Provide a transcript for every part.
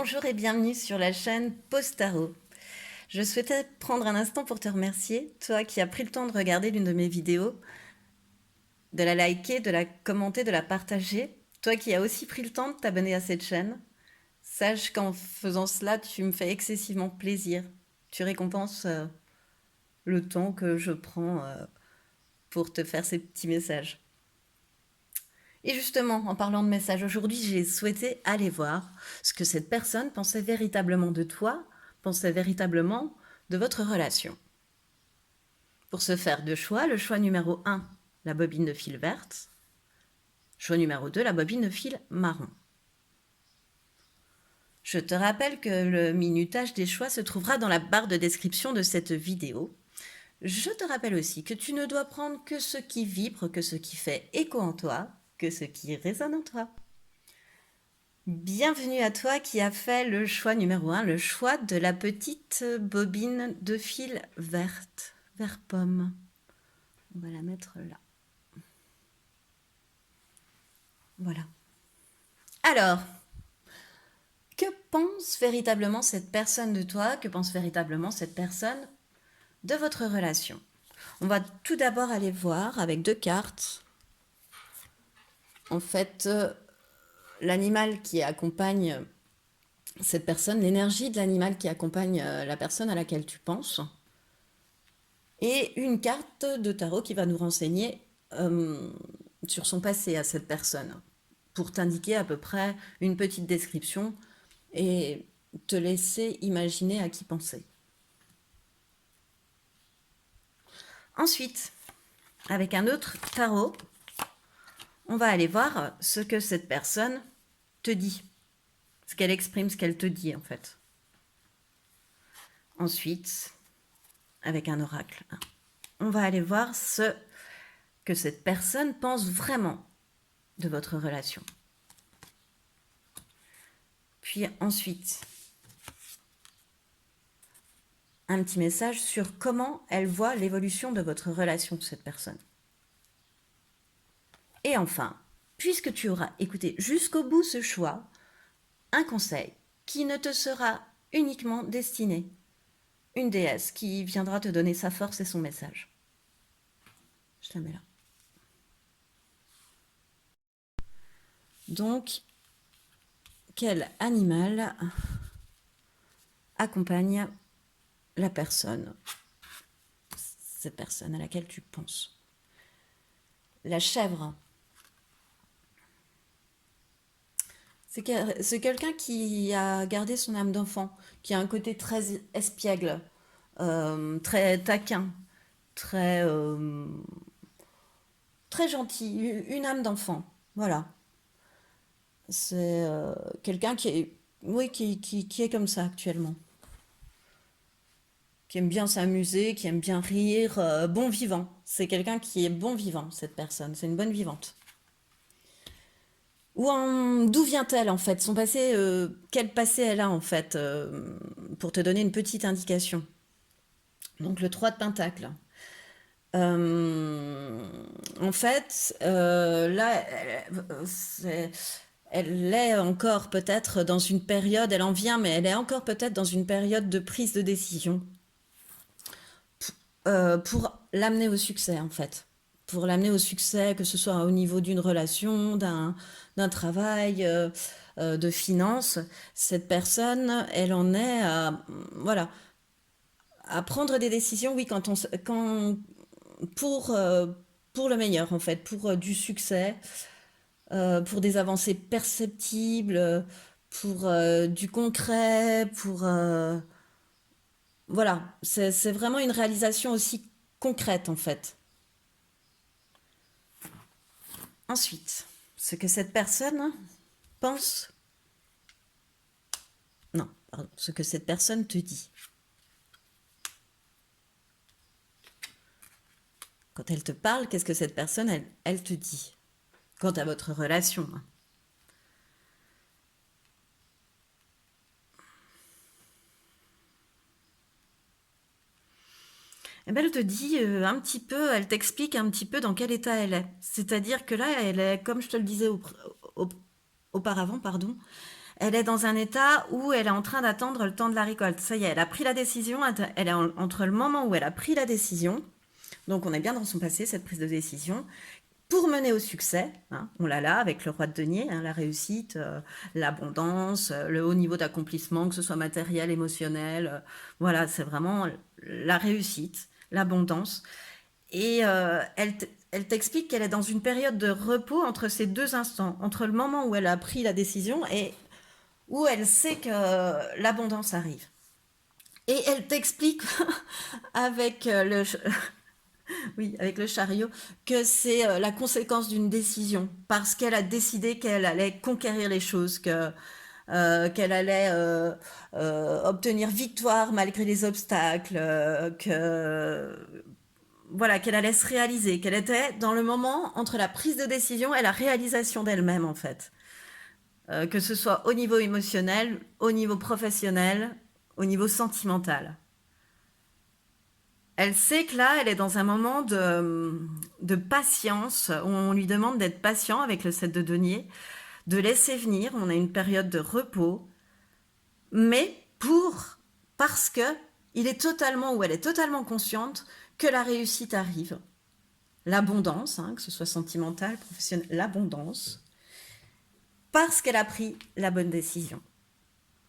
Bonjour et bienvenue sur la chaîne Postaro. Je souhaitais prendre un instant pour te remercier, toi qui as pris le temps de regarder l'une de mes vidéos, de la liker, de la commenter, de la partager, toi qui as aussi pris le temps de t'abonner à cette chaîne. Sache qu'en faisant cela, tu me fais excessivement plaisir. Tu récompenses le temps que je prends pour te faire ces petits messages. Et justement, en parlant de messages, aujourd'hui, j'ai souhaité aller voir ce que cette personne pensait véritablement de toi, pensait véritablement de votre relation. Pour ce faire deux choix, le choix numéro 1, la bobine de fil verte. Choix numéro 2, la bobine de fil marron. Je te rappelle que le minutage des choix se trouvera dans la barre de description de cette vidéo. Je te rappelle aussi que tu ne dois prendre que ce qui vibre, que ce qui fait écho en toi, que ce qui résonne en toi. Bienvenue à toi qui a fait le choix numéro 1, le choix de la petite bobine de fil verte, vert pomme. On va la mettre là. Voilà. Alors, que pense véritablement cette personne de toi? Que pense véritablement cette personne de votre relation? On va tout d'abord aller voir avec deux cartes. En fait, l'animal qui accompagne cette personne, l'énergie de l'animal qui accompagne la personne à laquelle tu penses. Et une carte de tarot qui va nous renseigner sur son passé à cette personne, pour t'indiquer à peu près une petite description et te laisser imaginer à qui penser. Ensuite, avec un autre tarot, on va aller voir ce que cette personne te dit, ce qu'elle exprime, ce qu'elle te dit en fait. Ensuite, avec un oracle, on va aller voir ce que cette personne pense vraiment de votre relation. Puis ensuite, un petit message sur comment elle voit l'évolution de votre relation, cette personne. Et enfin, puisque tu auras écouté jusqu'au bout ce choix, un conseil qui ne te sera uniquement destiné, une déesse qui viendra te donner sa force et son message. Je la mets là. Donc, quel animal accompagne la personne, cette personne à laquelle tu penses? La chèvre. C'est quelqu'un qui a gardé son âme d'enfant, qui a un côté très espiègle, très taquin, très gentil, une âme d'enfant. Voilà. C'est quelqu'un qui est, oui, qui est comme ça actuellement. Qui aime bien s'amuser, qui aime bien rire, bon vivant. C'est quelqu'un qui est bon vivant, cette personne. C'est une bonne vivante. D'où vient-elle en fait? Son passé, quel passé elle a en fait? Pour te donner une petite indication. Donc le 3 de Pentacle. En fait, là, elle est encore peut-être dans une période, elle en vient, mais elle est encore peut-être dans une période de prise de décision pour l'amener au succès, en fait. Pour l'amener au succès, que ce soit au niveau d'une relation, d'un travail, de finances. Cette personne, elle en est à, voilà, à prendre des décisions, oui, pour le meilleur, en fait, pour du succès, pour des avancées perceptibles, pour du concret, voilà, c'est vraiment une réalisation aussi concrète, en fait. Ensuite, ce que cette personne pense... Non, pardon, ce que cette personne te dit. Quand elle te parle, qu'est-ce que cette personne, elle te dit? Quant à votre relation. Eh ben, elle te dit un petit peu, elle t'explique un petit peu dans quel état elle est. C'est-à-dire que là, elle est, comme je te le disais auparavant, pardon, elle est dans un état où elle est en train d'attendre le temps de la récolte. Ça y est, elle a pris la décision, elle est entre le moment où elle a pris la décision, donc on est bien dans son passé, cette prise de décision, pour mener au succès, hein, on l'a là avec le roi de denier, hein, la réussite, l'abondance, le haut niveau d'accomplissement, que ce soit matériel, émotionnel, voilà, c'est vraiment la réussite, l'abondance. Et elle t'explique qu'elle est dans une période de repos entre ces deux instants, entre le moment où elle a pris la décision et où elle sait que l'abondance arrive. Et elle t'explique avec oui, avec le chariot, que c'est la conséquence d'une décision, parce qu'elle a décidé qu'elle allait conquérir les choses, qu'elle allait obtenir victoire malgré les obstacles, que voilà, qu'elle allait se réaliser, qu'elle était dans le moment entre la prise de décision et la réalisation d'elle-même en fait. Que ce soit au niveau émotionnel, au niveau professionnel, au niveau sentimental. Elle sait que là, elle est dans un moment de patience, où on lui demande d'être patient avec le 7 de denier, de laisser venir, on a une période de repos, mais parce que il est totalement, ou elle est totalement consciente que la réussite arrive. L'abondance, hein, que ce soit sentimental, professionnel, l'abondance, parce qu'elle a pris la bonne décision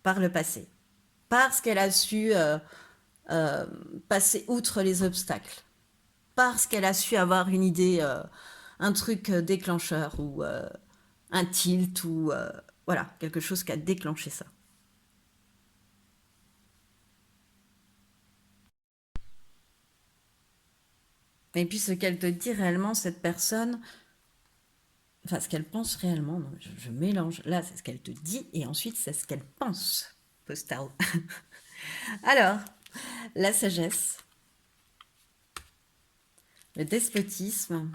par le passé, parce qu'elle a su euh, passer outre les obstacles, parce qu'elle a su avoir une idée, un truc déclencheur ou un tilt ou voilà, quelque chose qui a déclenché ça. Et puis ce qu'elle te dit réellement, cette personne, enfin ce qu'elle pense réellement, non, je mélange. Là, c'est ce qu'elle te dit et ensuite c'est ce qu'elle pense. Postao. Alors, la sagesse, le despotisme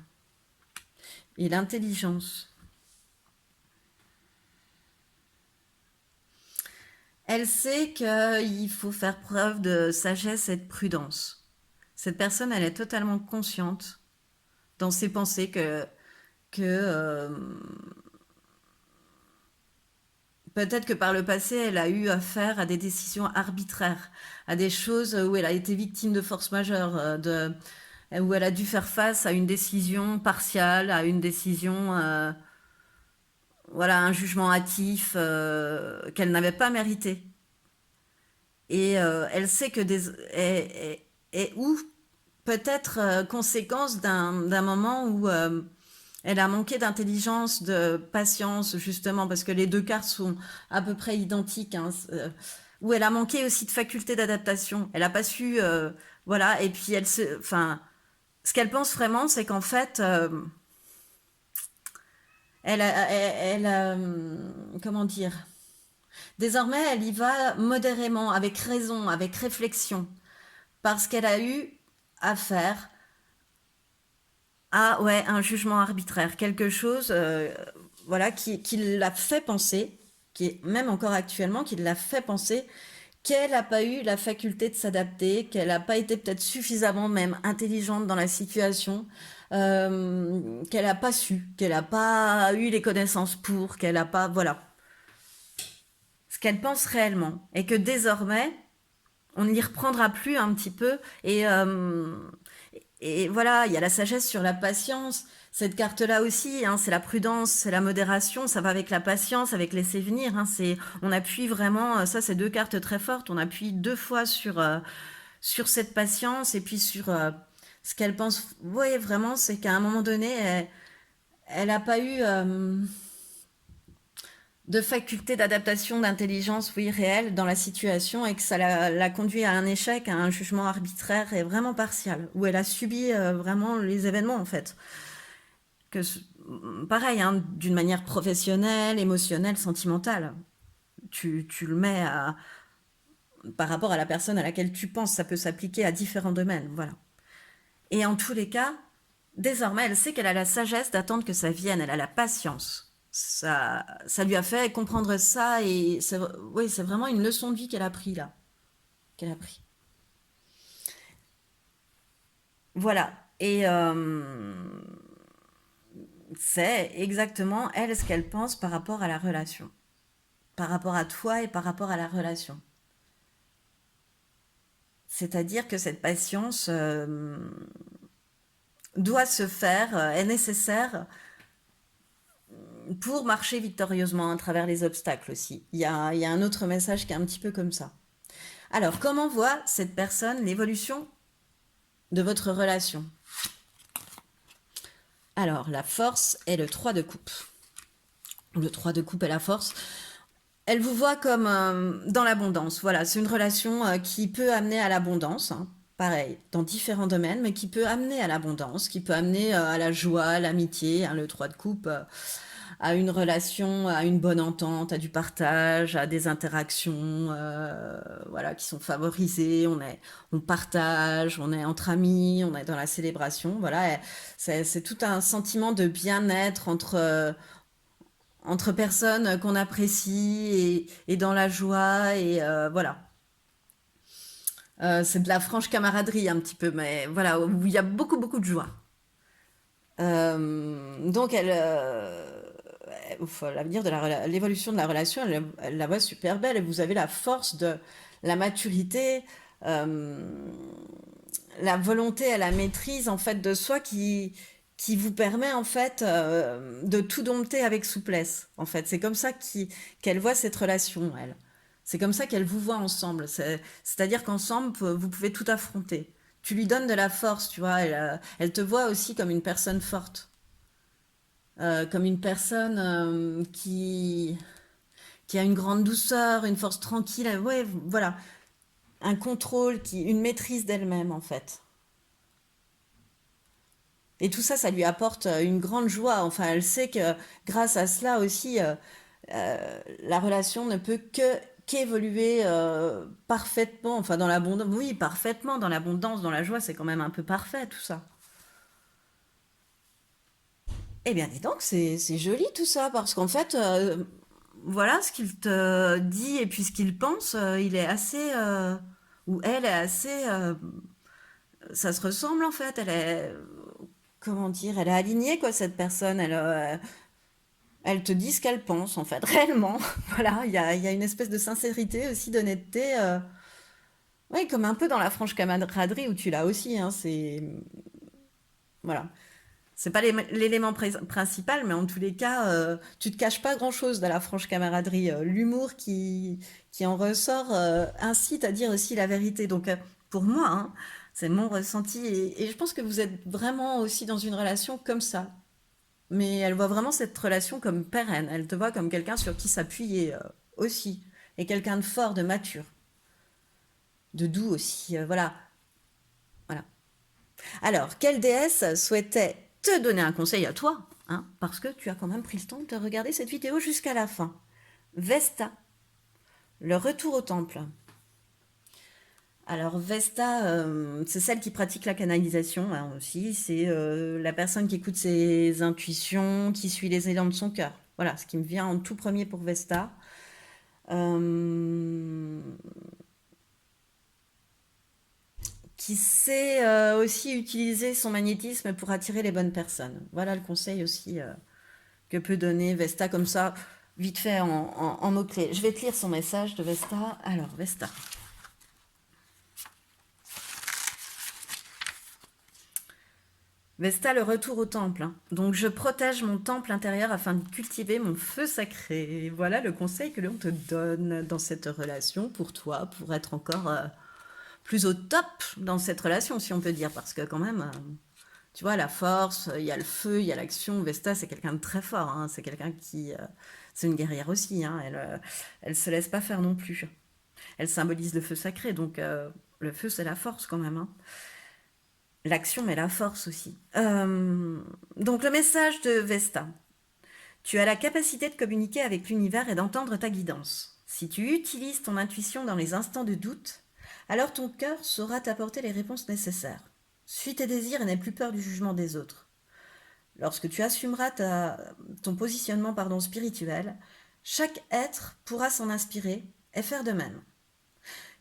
et l'intelligence. Elle sait qu'il faut faire preuve de sagesse et de prudence. Cette personne, elle est totalement consciente dans ses pensées que peut-être que par le passé, elle a eu affaire à des décisions arbitraires, à des choses où elle a été victime de force majeure, où elle a dû faire face à une décision partiale, à une décision, voilà, un jugement hâtif qu'elle n'avait pas mérité. Et elle sait que et ou peut-être conséquence d'un moment où elle a manqué d'intelligence, de patience, justement, parce que les deux cartes sont à peu près identiques, hein, où elle a manqué aussi de faculté d'adaptation. Elle n'a pas su, voilà, et puis enfin, ce qu'elle pense vraiment, c'est qu'en fait, comment dire, désormais, elle y va modérément, avec raison, avec réflexion, parce qu'elle a eu affaire à ouais, un jugement arbitraire, quelque chose voilà, qui l'a fait penser, qui est même encore actuellement, qui l'a fait penser qu'elle n'a pas eu la faculté de s'adapter, qu'elle n'a pas été peut-être suffisamment même intelligente dans la situation, qu'elle n'a pas su, qu'elle n'a pas eu les connaissances pour, qu'elle n'a pas... Voilà. Ce qu'elle pense réellement. Et que désormais, on n'y reprendra plus un petit peu. Et voilà, il y a la sagesse sur la patience. Cette carte-là aussi, hein, c'est la prudence, c'est la modération, ça va avec la patience, avec laisser venir. Hein, on appuie vraiment, ça c'est deux cartes très fortes, on appuie deux fois sur cette patience et puis sur ce qu'elle pense. Oui, vraiment, c'est qu'à un moment donné, elle n'a pas eu de faculté d'adaptation, d'intelligence, oui, réelle dans la situation et que ça l'a conduit à un échec, à un jugement arbitraire et vraiment partial, où elle a subi vraiment les événements en fait. Que, pareil, hein, d'une manière professionnelle, émotionnelle, sentimentale. Tu le mets par rapport à la personne à laquelle tu penses, ça peut s'appliquer à différents domaines, voilà. Et en tous les cas, désormais, elle sait qu'elle a la sagesse d'attendre que ça vienne, elle a la patience. Ça lui a fait comprendre ça et oui, c'est vraiment une leçon de vie qu'elle a pris là, qu'elle a pris. Voilà. Et c'est exactement elle ce qu'elle pense par rapport à la relation, par rapport à toi et par rapport à la relation. C'est-à-dire que cette patience doit se faire, est nécessaire pour marcher victorieusement à travers les obstacles aussi. Il y a un autre message qui est un petit peu comme ça. Alors, comment voit cette personne l'évolution de votre relation? Alors, la force est le 3 de coupe. Le 3 de coupe est la force. Elle vous voit comme dans l'abondance. Voilà, c'est une relation qui peut amener à l'abondance. Hein. Pareil, dans différents domaines, mais qui peut amener à l'abondance, qui peut amener à la joie, à l'amitié. Hein, le 3 de coupe, à une relation, à une bonne entente, à du partage, à des interactions voilà, qui sont favorisées. On partage, on est entre amis, on est dans la célébration. Voilà, c'est tout un sentiment de bien-être entre personnes qu'on apprécie et dans la joie et voilà. C'est de la franche camaraderie un petit peu, mais voilà, où il y a beaucoup beaucoup de joie. Donc l'avenir de l'évolution de la relation, elle la voit super belle et vous avez la force de la maturité, euh, la volonté et la maîtrise en fait de soi qui vous permet en fait de tout dompter avec souplesse. En fait, c'est comme ça qu'elle voit cette relation, elle. C'est comme ça qu'elle vous voit ensemble. C'est-à-dire qu'ensemble, vous pouvez tout affronter. Tu lui donnes de la force, tu vois. Elle te voit aussi comme une personne forte, comme une personne qui a une grande douceur, une force tranquille. Ouais, voilà, un contrôle, une maîtrise d'elle-même en fait. Et tout ça, ça lui apporte une grande joie. Enfin, elle sait que grâce à cela aussi, la relation ne peut qu'évoluer parfaitement. Enfin, dans l'abondance, oui, parfaitement. Dans l'abondance, dans la joie, c'est quand même un peu parfait tout ça. Eh bien, dis donc, c'est joli tout ça, parce qu'en fait, voilà ce qu'il te dit et puis ce qu'il pense, il est assez, ou elle est assez, ça se ressemble en fait. Elle est, comment dire, elle est alignée quoi, cette personne. Elle te dit ce qu'elle pense, en fait, réellement. Voilà, il y a une espèce de sincérité aussi, d'honnêteté. Oui, comme un peu dans la franche camaraderie où tu l'as aussi. Hein, voilà. C'est pas l'élément principal, mais en tous les cas, tu te caches pas grand-chose dans la franche camaraderie. L'humour qui en ressort incite à dire aussi la vérité. Donc, pour moi, hein, c'est mon ressenti. Et je pense que vous êtes vraiment aussi dans une relation comme ça. Mais elle voit vraiment cette relation comme pérenne. Elle te voit comme quelqu'un sur qui s'appuyer aussi. Et quelqu'un de fort, de mature, de doux aussi. Voilà. Voilà. Alors, quelle déesse souhaitait te donner un conseil à toi, hein, parce que tu as quand même pris le temps de regarder cette vidéo jusqu'à la fin. Vesta, le retour au temple. Alors Vesta, c'est celle qui pratique la canalisation hein, aussi. C'est la personne qui écoute ses intuitions, qui suit les élans de son cœur. Voilà, ce qui me vient en tout premier pour Vesta. Qui sait aussi utiliser son magnétisme pour attirer les bonnes personnes. Voilà le conseil aussi que peut donner Vesta comme ça, vite fait en mots-clés. Je vais te lire son message de Vesta. Alors, Vesta. Vesta, le retour au temple. Hein. Donc, je protège mon temple intérieur afin de cultiver mon feu sacré. Voilà le conseil que l'on te donne dans cette relation pour toi, pour être encore plus au top dans cette relation, si on peut dire. Parce que quand même, tu vois, la force, il y a le feu, il y a l'action. Vesta, c'est quelqu'un de très fort. Hein. C'est quelqu'un qui... c'est une guerrière aussi. Hein. Elle se laisse pas faire non plus. Elle symbolise le feu sacré. Donc, le feu, c'est la force quand même. Hein. L'action, mais la force aussi. Donc, le message de Vesta. Tu as la capacité de communiquer avec l'univers et d'entendre ta guidance. Si tu utilises ton intuition dans les instants de doute, alors ton cœur saura t'apporter les réponses nécessaires. Suis tes désirs et n'aie plus peur du jugement des autres. Lorsque tu assumeras ton positionnement spirituel, chaque être pourra s'en inspirer et faire de même.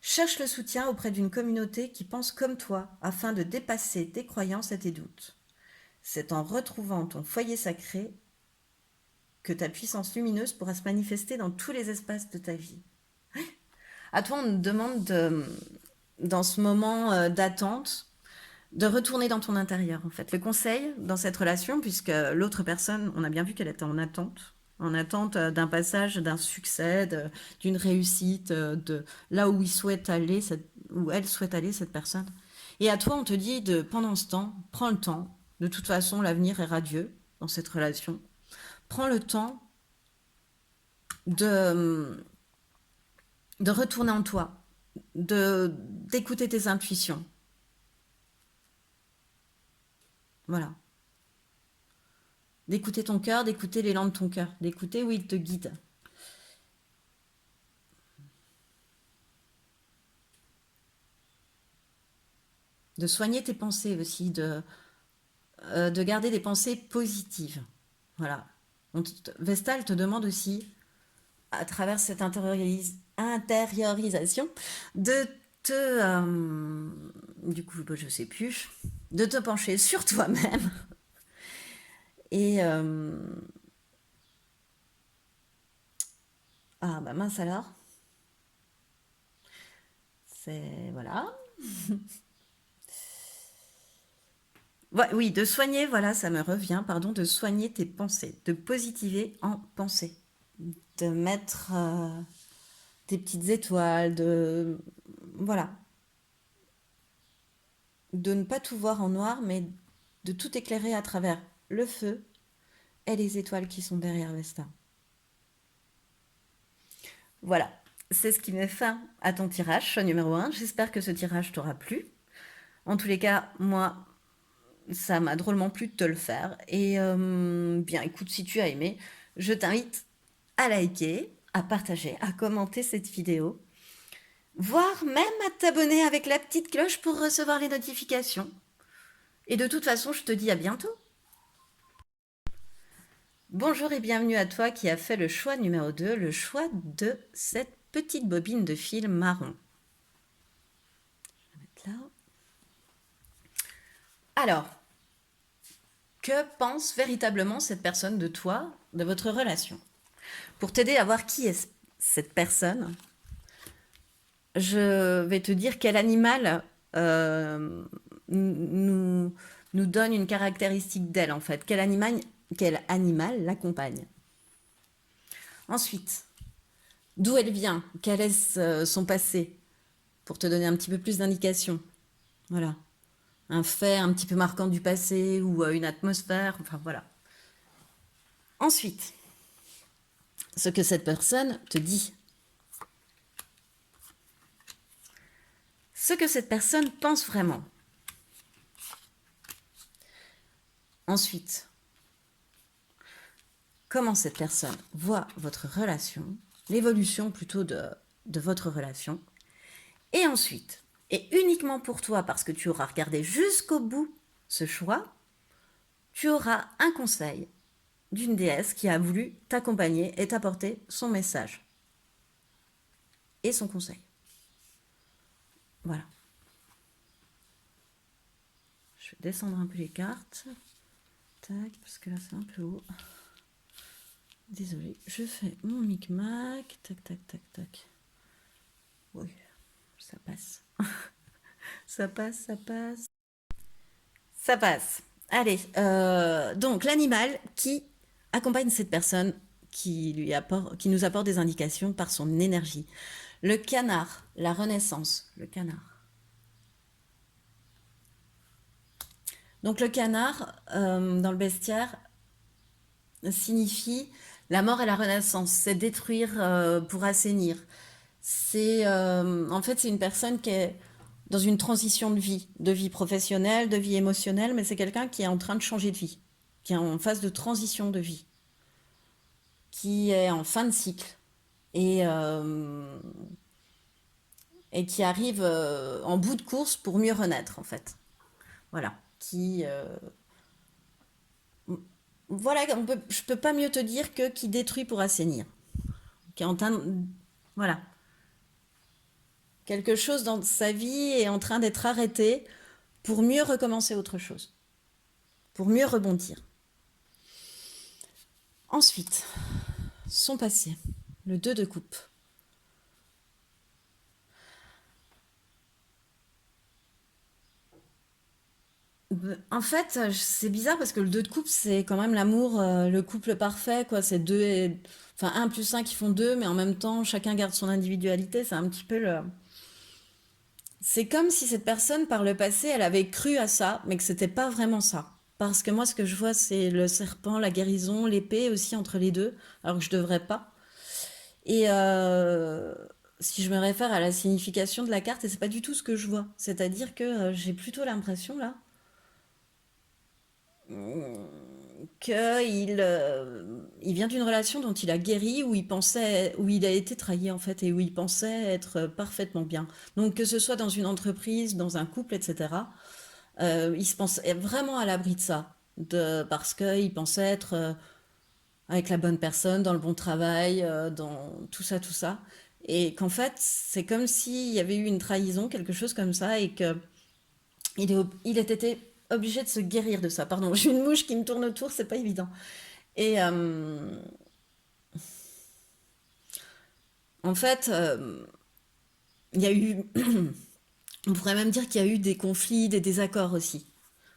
Cherche le soutien auprès d'une communauté qui pense comme toi afin de dépasser tes croyances et tes doutes. C'est en retrouvant ton foyer sacré que ta puissance lumineuse pourra se manifester dans tous les espaces de ta vie. À toi, on te demande dans ce moment d'attente, de retourner dans ton intérieur, en fait. Le conseil dans cette relation, puisque l'autre personne, on a bien vu qu'elle était en attente d'un passage, d'un succès, d'une réussite, de là où il souhaite aller, où elle souhaite aller, cette personne. Et à toi, on te dit pendant ce temps, prends le temps. De toute façon, l'avenir est radieux dans cette relation. Prends le temps de, de retourner en toi, d'écouter tes intuitions. Voilà. D'écouter ton cœur, d'écouter l'élan de ton cœur, d'écouter où il te guide. De soigner tes pensées aussi, de garder des pensées positives. Voilà. Vestal te demande aussi, à travers cette intériorisation, de du coup, je sais plus, de te pencher sur toi-même et ah bah mince alors, c'est voilà. Oui, de soigner, voilà, ça me revient, pardon, de soigner tes pensées, de positiver en pensée, de mettre des petites étoiles, voilà, de ne pas tout voir en noir, mais de tout éclairer à travers le feu et les étoiles qui sont derrière Vesta. Voilà, c'est ce qui met fin à ton tirage, choix numéro 1. J'espère que ce tirage t'aura plu. En tous les cas, moi, ça m'a drôlement plu de te le faire. Et bien, écoute, si tu as aimé, je t'invite à liker, à partager, à commenter cette vidéo, voire même à t'abonner avec la petite cloche pour recevoir les notifications. Et de toute façon, je te dis à bientôt. Bonjour et bienvenue à toi qui as fait le choix numéro 2, le choix de cette petite bobine de fil marron. Je vais mettre là. Alors, que pense véritablement cette personne de toi, de votre relation? Pour t'aider à voir qui est cette personne, je vais te dire quel animal nous donne une caractéristique d'elle en fait. Quel animal l'accompagne. Ensuite, d'où elle vient, quel est son passé, pour te donner un petit peu plus d'indications. Voilà. Un fait un petit peu marquant du passé ou une atmosphère, enfin voilà. Ensuite, ce que cette personne te dit. Ce que cette personne pense vraiment. Ensuite, comment cette personne voit votre relation, l'évolution plutôt de votre relation. Et ensuite, et uniquement pour toi, parce que tu auras regardé jusqu'au bout ce choix, tu auras un conseil d'une déesse qui a voulu t'accompagner et t'apporter son message et son conseil. Voilà. Je vais descendre un peu les cartes. Tac, parce que là c'est un peu haut. Désolée, je fais mon micmac. Tac, tac, tac, tac. Oui, ça passe. Ça passe, ça passe. Ça passe. Allez, donc l'animal qui accompagne cette personne, qui nous apporte des indications par son énergie. Le canard, la renaissance, le canard. Donc le canard, dans le bestiaire, signifie la mort et la renaissance. C'est détruire pour assainir. En fait, c'est une personne qui est dans une transition de vie professionnelle, de vie émotionnelle, mais c'est quelqu'un qui est en train de changer de vie, qui est en phase de transition de vie, qui est en fin de cycle et, et qui arrive en bout de course pour mieux renaître, en fait. Voilà. Voilà, je peux pas mieux te dire que qui détruit pour assainir. Qui est en train voilà. Quelque chose dans sa vie est en train d'être arrêté pour mieux recommencer autre chose, pour mieux rebondir. Ensuite, son passé, le 2 de coupe. En fait, c'est bizarre parce que le 2 de coupe, c'est quand même l'amour, le couple parfait, quoi. C'est deux enfin, un plus un qui font deux, mais en même temps, chacun garde son individualité. C'est un petit peu le... C'est comme si cette personne, par le passé, elle avait cru à ça, mais que c'était pas vraiment ça. Parce que moi, ce que je vois, c'est le serpent, la guérison, l'épée aussi entre les deux, alors que je devrais pas. Et si je me réfère à la signification de la carte, et c'est pas du tout ce que je vois. C'est-à-dire que j'ai plutôt l'impression là qu'il vient d'une relation dont il a guéri, où il pensait, où il a été trahi en fait, et où il pensait être parfaitement bien. Donc que ce soit dans une entreprise, dans un couple, etc., il se pensait vraiment à l'abri de ça, parce qu'il pensait être avec la bonne personne, dans le bon travail, dans tout ça, tout ça. Et qu'en fait, c'est comme s'il y avait eu une trahison, quelque chose comme ça, et que il ait été obligé de se guérir de ça. Pardon, j'ai une mouche qui me tourne autour, c'est pas évident. Et en fait, il y a eu, on pourrait même dire qu'il y a eu des conflits, des désaccords aussi.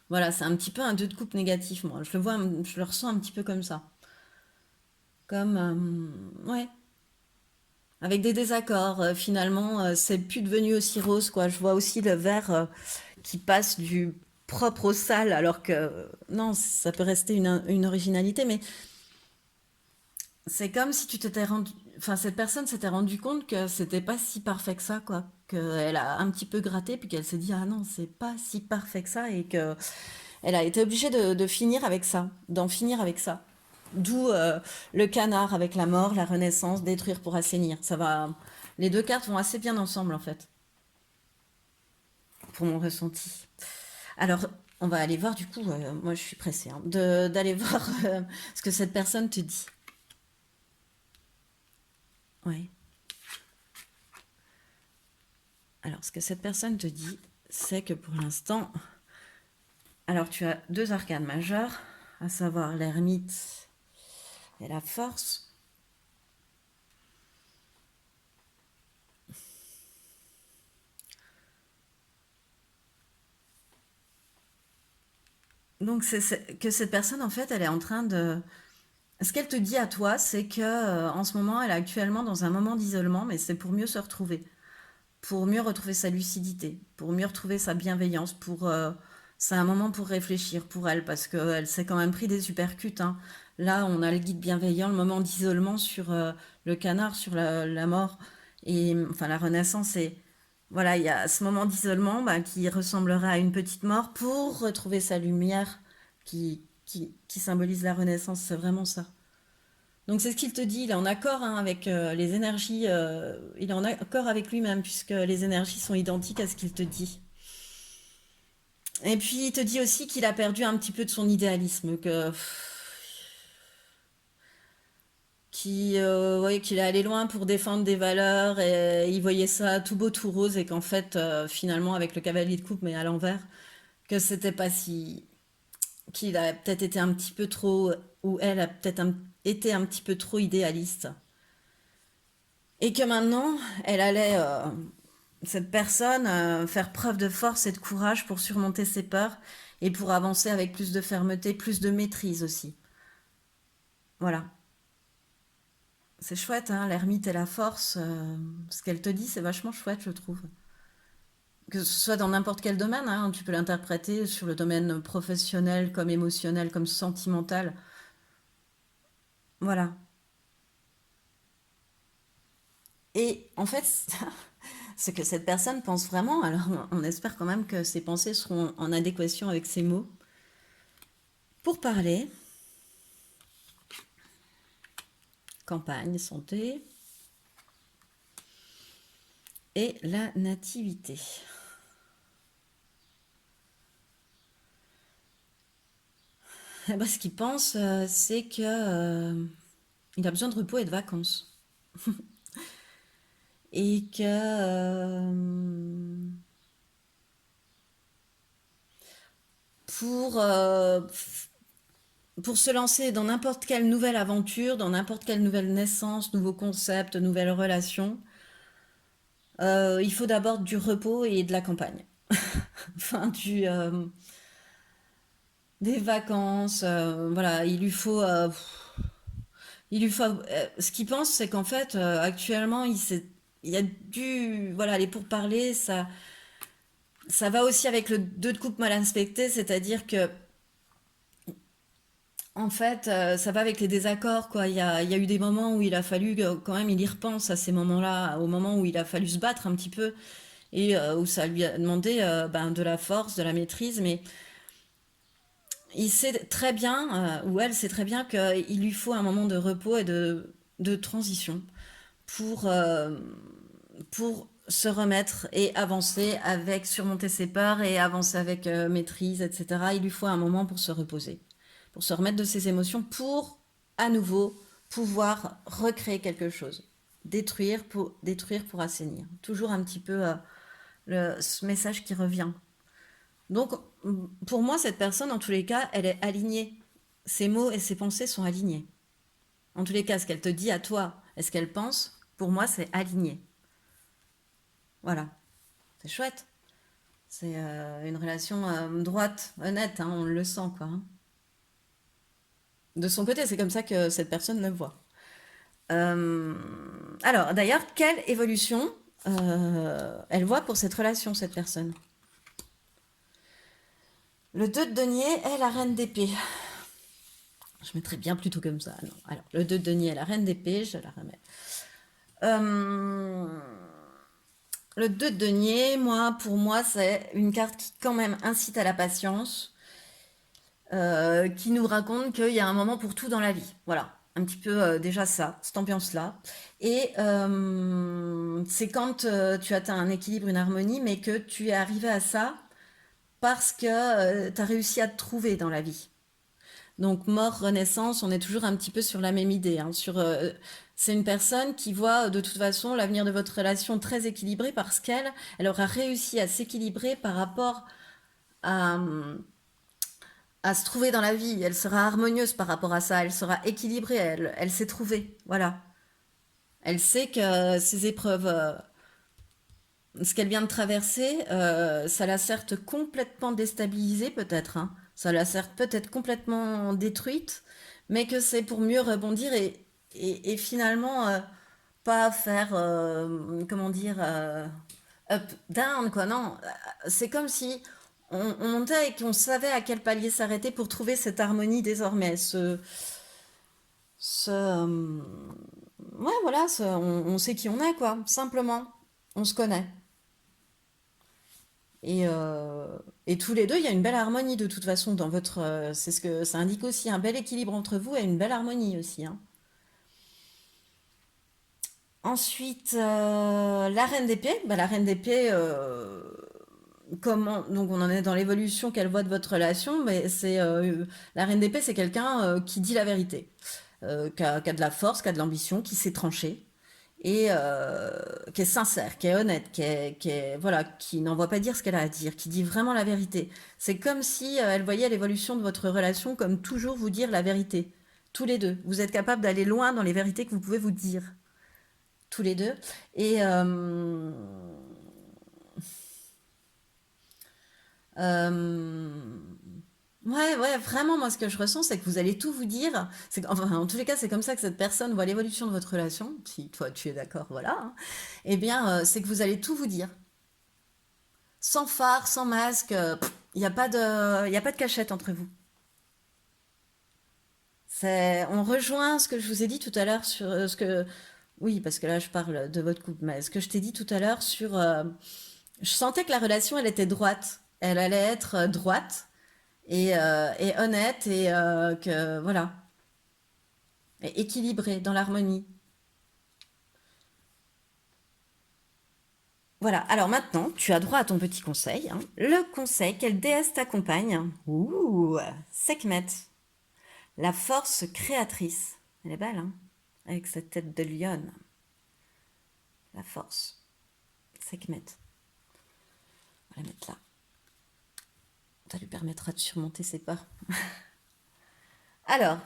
Voilà, c'est un petit peu un 2 de coupe négatif, moi. Je le vois, je le ressens un petit peu comme ça. Comme, ouais, avec des désaccords. Finalement, c'est plus devenu aussi rose, quoi. Je vois aussi le verre qui passe du propre au sale, alors que non, ça peut rester une originalité, mais c'est comme si tu t'étais rendu, enfin cette personne s'était rendu compte que c'était pas si parfait que ça, quoi. Qu'elle a un petit peu gratté, puis qu'elle s'est dit ah non, c'est pas si parfait que ça, et que elle a été obligée de finir avec ça, d'en finir avec ça. D'où le canard avec la mort, la renaissance, détruire pour assainir. Ça va, les deux cartes vont assez bien ensemble en fait, pour mon ressenti. Alors, on va aller voir du coup. Moi, je suis pressée hein, d'aller voir ce que cette personne te dit. Ouais. Alors, ce que cette personne te dit, c'est que pour l'instant, alors tu as deux arcanes majeures, à savoir l'ermite et la force. Donc, c'est que cette personne, en fait, elle est en train de... Ce qu'elle te dit à toi, c'est que en ce moment, elle est actuellement dans un moment d'isolement, mais c'est pour mieux se retrouver, pour mieux retrouver sa lucidité, pour mieux retrouver sa bienveillance, pour c'est un moment pour réfléchir pour elle parce qu'elle s'est quand même pris des supercutes. Hein. Là, on a le guide bienveillant, le moment d'isolement sur le canard, sur la mort et enfin la renaissance et voilà, il y a ce moment d'isolement bah, qui ressemblerait à une petite mort pour retrouver sa lumière qui symbolise la renaissance, c'est vraiment ça. Donc c'est ce qu'il te dit, il est en accord hein, avec les énergies, il est en accord avec lui-même puisque les énergies sont identiques à ce qu'il te dit. Et puis il te dit aussi qu'il a perdu un petit peu de son idéalisme, ouais, qu'il est allé loin pour défendre des valeurs et il voyait ça tout beau tout rose et qu'en fait finalement avec le cavalier de coupe mais à l'envers, que c'était pas si qu'il a peut-être été un petit peu trop ou elle a peut-être été un petit peu trop idéaliste. Et que maintenant, elle allait, cette personne, faire preuve de force et de courage pour surmonter ses peurs et pour avancer avec plus de fermeté, plus de maîtrise aussi. Voilà. C'est chouette, hein, l'ermite et la force. Ce qu'elle te dit, c'est vachement chouette, je trouve. Que ce soit dans n'importe quel domaine, hein, tu peux l'interpréter sur le domaine professionnel, comme émotionnel, comme sentimental. Voilà. Et en fait, ce que cette personne pense vraiment, alors on espère quand même que ses pensées seront en adéquation avec ses mots, pour parler, campagne, santé et la nativité. Eh ben, ce qu'il pense, c'est que il a besoin de repos et de vacances. Et que pour pour se lancer dans n'importe quelle nouvelle aventure, dans n'importe quelle nouvelle naissance, nouveau concept, nouvelle relation, il faut d'abord du repos et de la campagne. Enfin, des vacances, voilà, ce qu'il pense, c'est qu'en fait, actuellement, il y a voilà, les pourparlers, ça va aussi avec le 2 de coupe mal inspecté, c'est-à-dire que, en fait, ça va avec les désaccords, quoi. Il y a eu des moments où il a fallu, quand même, il y repense à ces moments-là, au moment où il a fallu se battre un petit peu, et où ça lui a demandé ben, de la force, de la maîtrise, mais il sait très bien, ou elle sait très bien qu'il lui faut un moment de repos et de transition pour, euh, pour se remettre et avancer avec, surmonter ses peurs et avancer avec maîtrise, etc. Il lui faut un moment pour se reposer, pour se remettre de ses émotions, pour à nouveau pouvoir recréer quelque chose. Détruire pour assainir. Toujours un petit peu ce message qui revient. Donc, pour moi, cette personne, en tous les cas, elle est alignée. Ses mots et ses pensées sont alignés. En tous les cas, ce qu'elle te dit à toi et ce qu'elle pense, pour moi, c'est aligné. Voilà. C'est chouette. C'est une relation droite, honnête, hein, on le sent, quoi, hein. De son côté, c'est comme ça que cette personne le voit. Euh, alors, d'ailleurs, quelle évolution elle voit pour cette relation, cette personne? Le 2 de denier est la reine d'épée. Je mettrais bien plutôt comme ça. Non. Alors, le 2 de denier est la reine d'épée, je la remets. Euh, le 2 de denier, pour moi, c'est une carte qui quand même incite à la patience, qui nous raconte qu'il y a un moment pour tout dans la vie. Voilà, un petit peu déjà ça, cette ambiance-là. Et c'est quand tu atteins un équilibre, une harmonie, mais que tu es arrivé à ça parce que tu as réussi à te trouver dans la vie. Donc mort, renaissance, on est toujours un petit peu sur la même idée, hein, c'est une personne qui voit de toute façon l'avenir de votre relation très équilibré parce elle aura réussi à s'équilibrer par rapport à, à se trouver dans la vie. Elle sera harmonieuse par rapport à ça, elle sera équilibrée, elle s'est trouvée. Voilà. Elle sait que ces épreuves, ce qu'elle vient de traverser, ça l'a certes complètement déstabilisée peut-être, hein. Ça l'a certes peut-être complètement détruite, mais que c'est pour mieux rebondir et finalement pas faire, comment dire, up, down, quoi. Non, c'est comme si on montait et qu'on savait à quel palier s'arrêter pour trouver cette harmonie désormais. Ouais, voilà, on sait qui on est, quoi, simplement. On se connaît. Et, euh, et tous les deux, il y a une belle harmonie de toute façon dans votre. C'est ce que ça indique aussi, un bel équilibre entre vous et une belle harmonie aussi, hein. Ensuite, la reine d'épée. Bah, la reine d'épée, comment. Donc, on en est dans l'évolution qu'elle voit de votre relation, mais la reine d'épée, c'est quelqu'un qui dit la vérité, qui a de la force, qui a de l'ambition, qui sait trancher et qui est sincère, qui est honnête, voilà, qui n'envoie pas dire ce qu'elle a à dire, qui dit vraiment la vérité. C'est comme si elle voyait l'évolution de votre relation comme toujours vous dire la vérité, tous les deux. Vous êtes capable d'aller loin dans les vérités que vous pouvez vous dire, tous les deux. Et euh, ouais, ouais, vraiment, moi, ce que je ressens, c'est que vous allez tout vous dire. Enfin, en tous les cas, c'est comme ça que cette personne voit l'évolution de votre relation. Si toi, tu es d'accord, voilà, hein. Eh bien, c'est que vous allez tout vous dire. Sans phare, sans masque, il n'y a pas y a pas de cachette entre vous. On rejoint ce que je vous ai dit tout à l'heure sur oui, parce que là, je parle de votre couple, mais ce que je t'ai dit tout à l'heure je sentais que la relation, elle était droite. Elle allait être droite et honnête et que, voilà, et équilibrée dans l'harmonie. Voilà, alors maintenant, tu as droit à ton petit conseil, hein. Le conseil, quelle déesse t'accompagne? Ouh, Sekhmet, la force créatrice. Elle est belle, hein, avec sa tête de lionne. La force. Sekhmet. On va la mettre là. Ça lui permettra de surmonter ses peurs. Alors,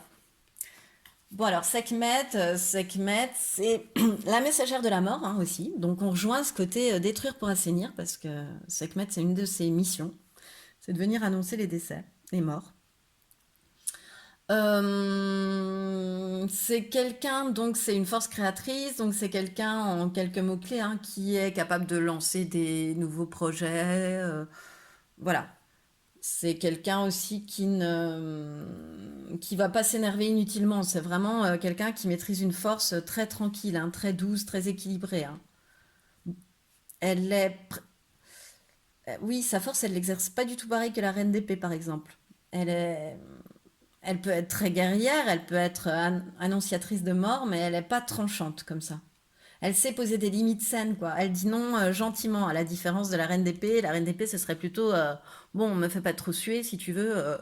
bon alors Sekhmet, c'est la messagère de la mort hein, aussi. Donc on rejoint ce côté détruire pour assainir parce que Sekhmet c'est une de ses missions, c'est de venir annoncer les décès, les morts. C'est quelqu'un, donc c'est une force créatrice, donc c'est quelqu'un en quelques mots-clés hein, qui est capable de lancer des nouveaux projets. Voilà. C'est quelqu'un aussi qui va pas s'énerver inutilement. C'est vraiment quelqu'un qui maîtrise une force très tranquille, hein, très douce, très équilibrée. Hein. Elle est, oui, sa force, elle l'exerce pas du tout pareil que la reine d'épée, par exemple. Elle est, elle peut être très guerrière, elle peut être annonciatrice de mort, mais elle est pas tranchante comme ça. Elle sait poser des limites saines, quoi. Elle dit non gentiment, à la différence de la reine d'épée. La reine d'épée, ce serait plutôt bon, me fais pas trop suer si tu veux.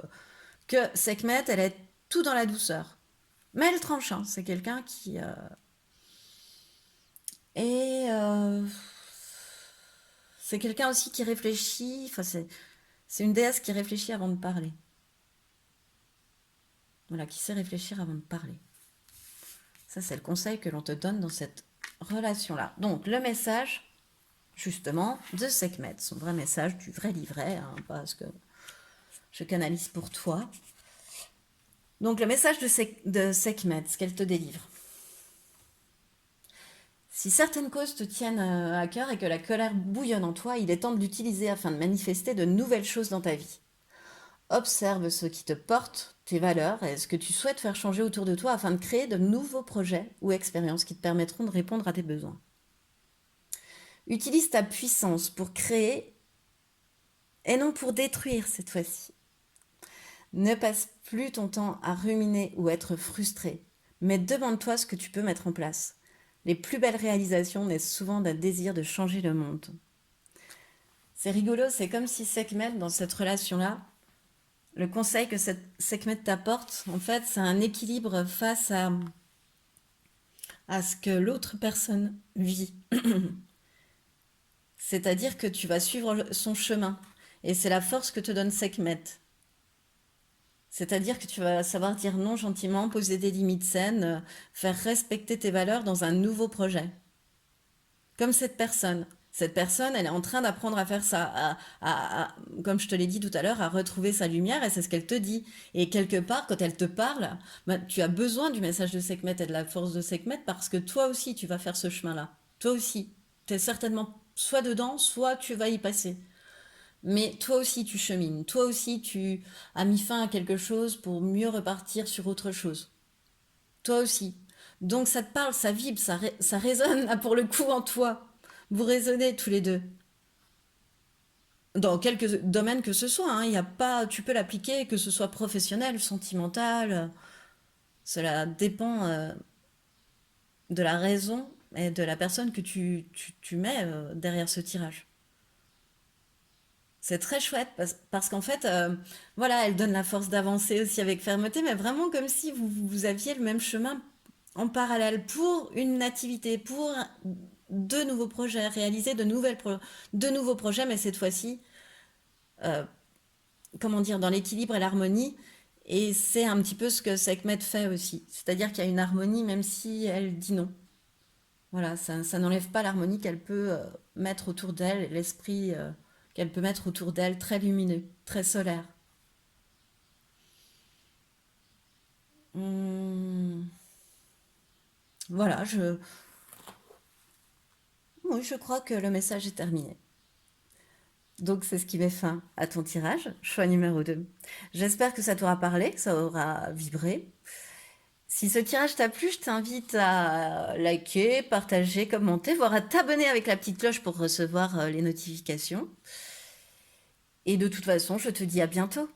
Que Sekhmet, elle est tout dans la douceur. Mais elle tranche, hein. C'est quelqu'un qui. Et c'est quelqu'un aussi qui réfléchit. Enfin, c'est une déesse qui réfléchit avant de parler. Voilà, qui sait réfléchir avant de parler. Ça, c'est le conseil que l'on te donne dans cette relation-là. Donc, le message, justement, de Sekhmet, son vrai message, du vrai livret, hein, pas ce que je canalise pour toi. Donc, le message de Sekhmet, ce qu'elle te délivre. Si certaines causes te tiennent à cœur et que la colère bouillonne en toi, il est temps de l'utiliser afin de manifester de nouvelles choses dans ta vie. Observe ce qui te porte, tes valeurs et ce que tu souhaites faire changer autour de toi afin de créer de nouveaux projets ou expériences qui te permettront de répondre à tes besoins. Utilise ta puissance pour créer et non pour détruire cette fois-ci. Ne passe plus ton temps à ruminer ou être frustré, mais demande-toi ce que tu peux mettre en place. Les plus belles réalisations naissent souvent d'un désir de changer le monde. C'est rigolo, c'est comme si Sekhmet, dans cette relation-là, le conseil que Sekhmet t'apporte, en fait, c'est un équilibre face à ce que l'autre personne vit. C'est-à-dire que tu vas suivre son chemin. Et c'est la force que te donne Sekhmet. C'est-à-dire que tu vas savoir dire non gentiment, poser des limites saines, faire respecter tes valeurs dans un nouveau projet. Comme cette personne. Cette personne, elle est en train d'apprendre à faire ça, comme je te l'ai dit tout à l'heure, à retrouver sa lumière, et c'est ce qu'elle te dit. Et quelque part, quand elle te parle, bah, tu as besoin du message de Sekhmet et de la force de Sekhmet parce que toi aussi, tu vas faire ce chemin-là. Toi aussi. Tu es certainement soit dedans, soit tu vas y passer. Mais toi aussi, tu chemines. Toi aussi, tu as mis fin à quelque chose pour mieux repartir sur autre chose. Toi aussi. Donc ça te parle, ça vibre, ça résonne là pour le coup en toi. Vous résonnez tous les deux. Dans quelques domaines que ce soit, hein, y a pas, tu peux l'appliquer, que ce soit professionnel, sentimental. Cela dépend de la raison et de la personne que tu mets derrière ce tirage. C'est très chouette parce qu'en fait, voilà, elle donne la force d'avancer aussi avec fermeté, mais vraiment comme si vous aviez le même chemin en parallèle pour une activité, pour de nouveaux projets, réaliser de nouveaux projets, mais cette fois-ci, euh, comment dire, dans l'équilibre et l'harmonie. Et c'est un petit peu ce que Sekhmet fait aussi. C'est-à-dire qu'il y a une harmonie même si elle dit non. Voilà, ça n'enlève pas l'harmonie qu'elle peut mettre autour d'elle, l'esprit qu'elle peut mettre autour d'elle, très lumineux, très solaire. Hum, voilà, oui, je crois que le message est terminé. Donc c'est ce qui met fin à ton tirage, choix numéro 2. J'espère que ça t'aura parlé, que ça aura vibré. Si ce tirage t'a plu, je t'invite à liker, partager, commenter, voire à t'abonner avec la petite cloche pour recevoir les notifications. Et de toute façon, je te dis à bientôt.